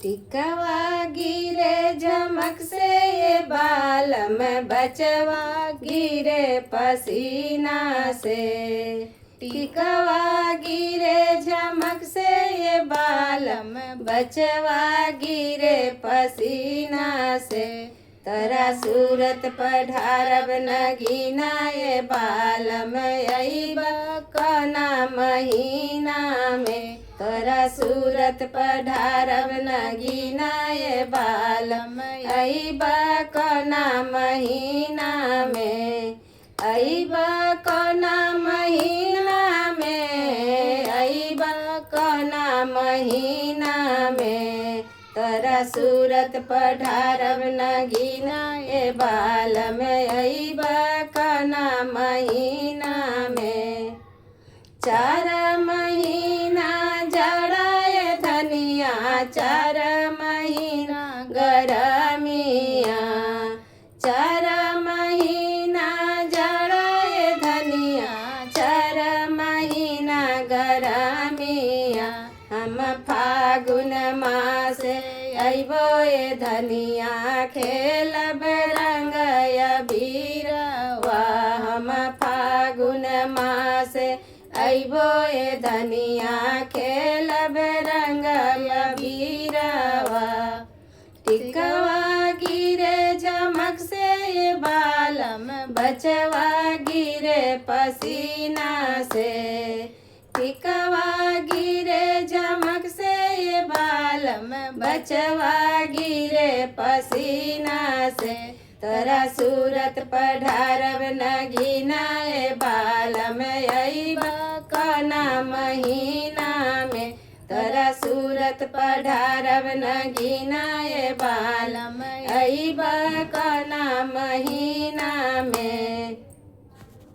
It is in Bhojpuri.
टिकवा गिरे झमक से ये बालम, बचवा गिरे पसीना से। टिकवा गिरे झमक से ये बालम, बचवा गिरे पसीना से। तरा सूरत पढ़ारब नगीना ये बालम, अइबा कौना महीना में। तोरा सूरत पढ़ारब नगीना ये बालम, अइबा कौना महीना में। अइबा कौना महीना में, अइबा कौना महीना में। तोरा सूरत पढ़ारब नगीना ये बालम, अइबा कौना महीना में। 4 महीना जड़ाए धनिया, 4 महीना गरमिया। 4 महीना जड़ाए धनिया, 4 महीना गरमिया। हम फागुन मास अइबो ए धनिया, खेलब रंग अबीरवा। हम फागुन मास अइबो ए धनिया, खेलब रंग अबीरवा। टिकवा गिरे झमक से ये बालम, बचवा गिरे पसीना से। टिकवा गिरे झमक से ये बालम, बचवा गिरे पसीना से। तोरा सूरत पढ़ारब नगीना ये बालम, अइबा कौना महीना में। तोरा सूरत पढ़ारब नगीना ये बालम, अइबा कौना महीना